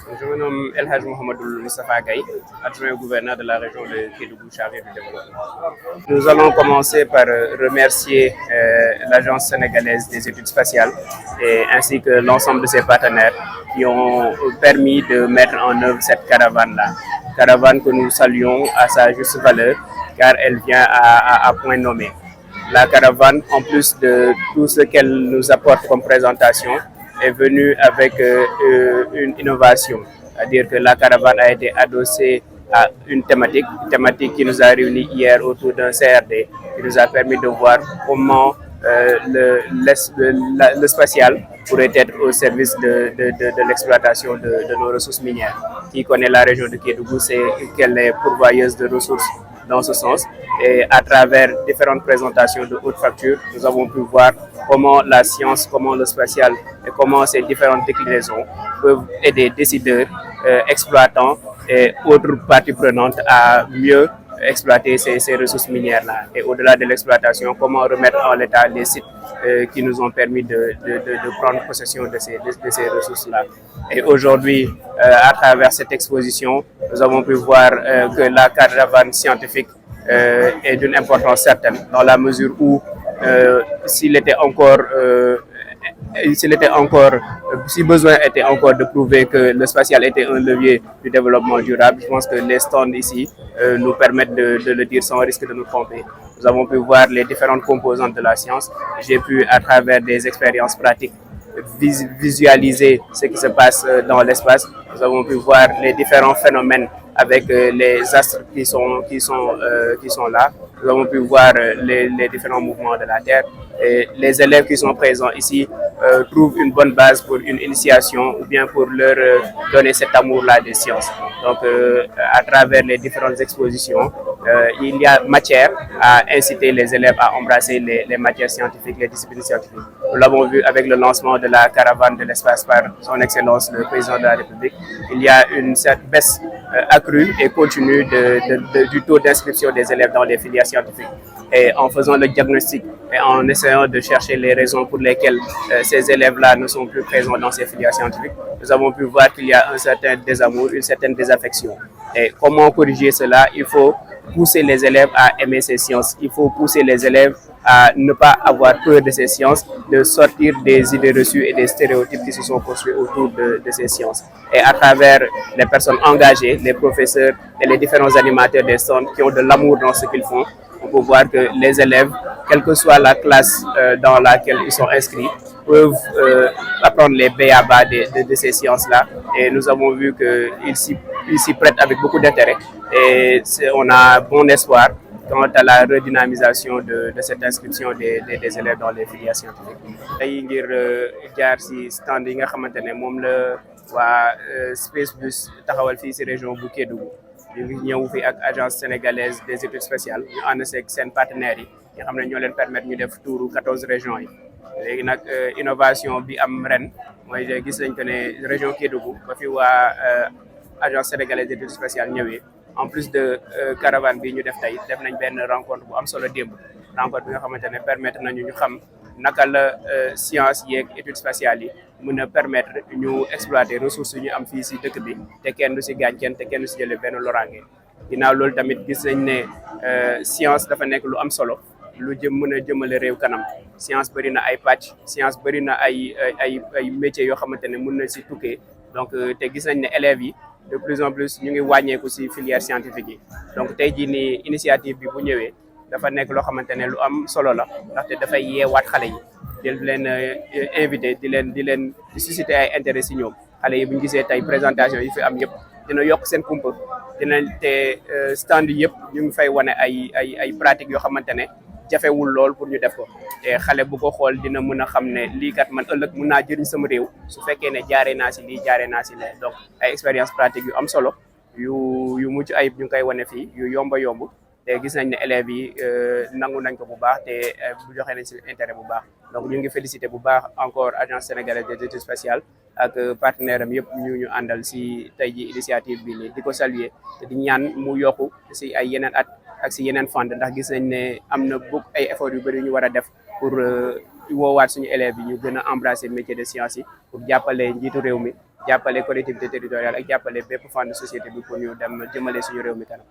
Je me nomme El Hadj Mohamedoul Moustapha Gaye, adjoint au gouverneur de la région de Kédougou, chargé du développement. Nous allons commencer par remercier l'Agence sénégalaise des études spatiales ainsi que l'ensemble de ses partenaires qui ont permis de mettre en œuvre cette caravane-là. Caravane que nous saluons à sa juste valeur car elle vient à point nommé. La caravane, en plus de tout ce qu'elle nous apporte comme présentation, est venue avec une innovation. C'est-à-dire que la caravane a été adossée à une thématique qui nous a réunis hier autour d'un CRD, qui nous a permis de voir comment le spatial pourrait être au service de l'exploitation de nos ressources minières. Qui connaît la région de Kédougou, c'est qu'elle est pourvoyeuse de ressources dans ce sens. Et à travers différentes présentations de haute facture, nous avons pu voir comment la science, comment le spatial et comment ces différentes déclinaisons peuvent aider décideurs, exploitants et autres parties prenantes à mieux exploiter ces ressources minières-là. Et au-delà de l'exploitation, comment remettre en l'état les sites qui nous ont permis de prendre possession de ces ressources-là. Et aujourd'hui, à travers cette exposition, nous avons pu voir que la caravane scientifique est d'une importance certaine, dans la mesure où si besoin était encore de prouver que le spatial était un levier du développement durable, je pense que les stands ici nous permettent de le dire sans risque de nous tromper. Nous avons pu voir les différentes composantes de la science. J'ai pu, à travers des expériences pratiques, visualiser ce qui se passe dans l'espace. Nous avons pu voir les différents phénomènes avec les astres qui sont là. Nous avons pu voir les différents mouvements de la Terre. Et les élèves qui sont présents ici trouvent une bonne base pour une initiation ou bien pour leur donner cet amour-là des sciences. Donc, à travers les différentes expositions, il y a matière à inciter les élèves à embrasser les matières scientifiques, les disciplines scientifiques. Nous l'avons vu avec le lancement de la caravane de l'espace par son Excellence le Président de la République. Il y a une certaine baisse accrue et continue du taux d'inscription des élèves dans les filières scientifiques. Et en faisant le diagnostic et en essayant de chercher les raisons pour lesquelles ces élèves-là ne sont plus présents dans ces filières scientifiques, nous avons pu voir qu'il y a un certain désamour, une certaine désaffection. Et comment corriger cela? Il faut pousser les élèves à aimer ces sciences. Il faut pousser les élèves à ne pas avoir peur de ces sciences, de sortir des idées reçues et des stéréotypes qui se sont construits autour de ces sciences. Et à travers les personnes engagées, les professeurs et les différents animateurs des stands qui ont de l'amour dans ce qu'ils font, on peut voir que les élèves, quelle que soit la classe dans laquelle ils sont inscrits, peuvent apprendre les b.a.-ba de ces sciences-là. Et nous avons vu qu'ils s'y prêtent avec beaucoup d'intérêt. Et on a bon espoir quant à la redynamisation de cette inscription des élèves dans les filières scientifiques. tey ngir jaar si stand yi nga xamante ne moom la waa Spacebus taxawal fii si région bu Kédougou. ñu ngi ñëw fi ak agence sénégalaise des études spatiales ñu ànd seeg seen partenaires yi nga xam ne ñoo leen permettre ñu def touru 14 régions yi. léegi nag innovation bi am ren mooy gis nañ que ne région Kédougou ba fi waa agence sénégalaise des études spatiales ñëwee. En plus de caravane bi ñu def tey def nañ benn rencontre bu am solo démb rencontre bi nga xamante ne permettre nañu ñu xam naka la science yeeg études spatiales yi mën a permettre ñu exploiter ressources yi ñu am fii si dëkk bi te kenn du si gaañ kenn te kenn du si jëlee benn loraange. ginnaaw loolu tamit gis nañ ne science dafa nekk lu am solo lu mën a jëmale réew kanam. Science bëri na ay pàcc science bëri na ay métiers yoo xamante ne mën na si tukkee donc te gis nañ ne élèves yi. De plus en plus ñu ngi wàññeeku ci filière scientifique yi donc tey jii nii initiative bi bu ñëwee dafa nekk loo xamante ne lu am solo la ndaxte dafay yeewaat xale yi di leen invité di susciter ay intérêt ci ñoom xale yi bu ñu gisee tey présentation yi fi am yëpp dina yokk seen kumpa dina te stand yëpp ñu ngi fay wane ay pratiques yoo xamante ne jafewul lool pour ñu def ko te xale bu ko xool dina mën a xam ne lii kat man ëllëg mën naa jëriñ sama réew su fekkee ne jaaree naa si lii jaaree naa si lee donc ay expérience pratique yu am solo yu mucc ayib ñu ngi koy wane fii yu yomba yomb te gis nañ ne élèves yi nangu nañ ko bu baax te bu joxe nañ si intérêt bu baax donc ñu ngi félicité bu baax encore agence sénégalaise des études spatiales ak partenaire am yëpp ñu àndal si tey ji initiative bi nii di ko saluer te di ñaan mu yokku si ay yeneen at ak si yeneen fànn ndax gis nañ ne am na beaucoup ay efforts yu bëri yu ñu war a def pour woowaat suñu élèves yi ñu gën a embrasser métier de science yi pour jàppale njiitu réew mi jàppale collectivité territoriale ak jàppale bépp fànn société bi pour ñu dem jëmale suñu réew mi kanam.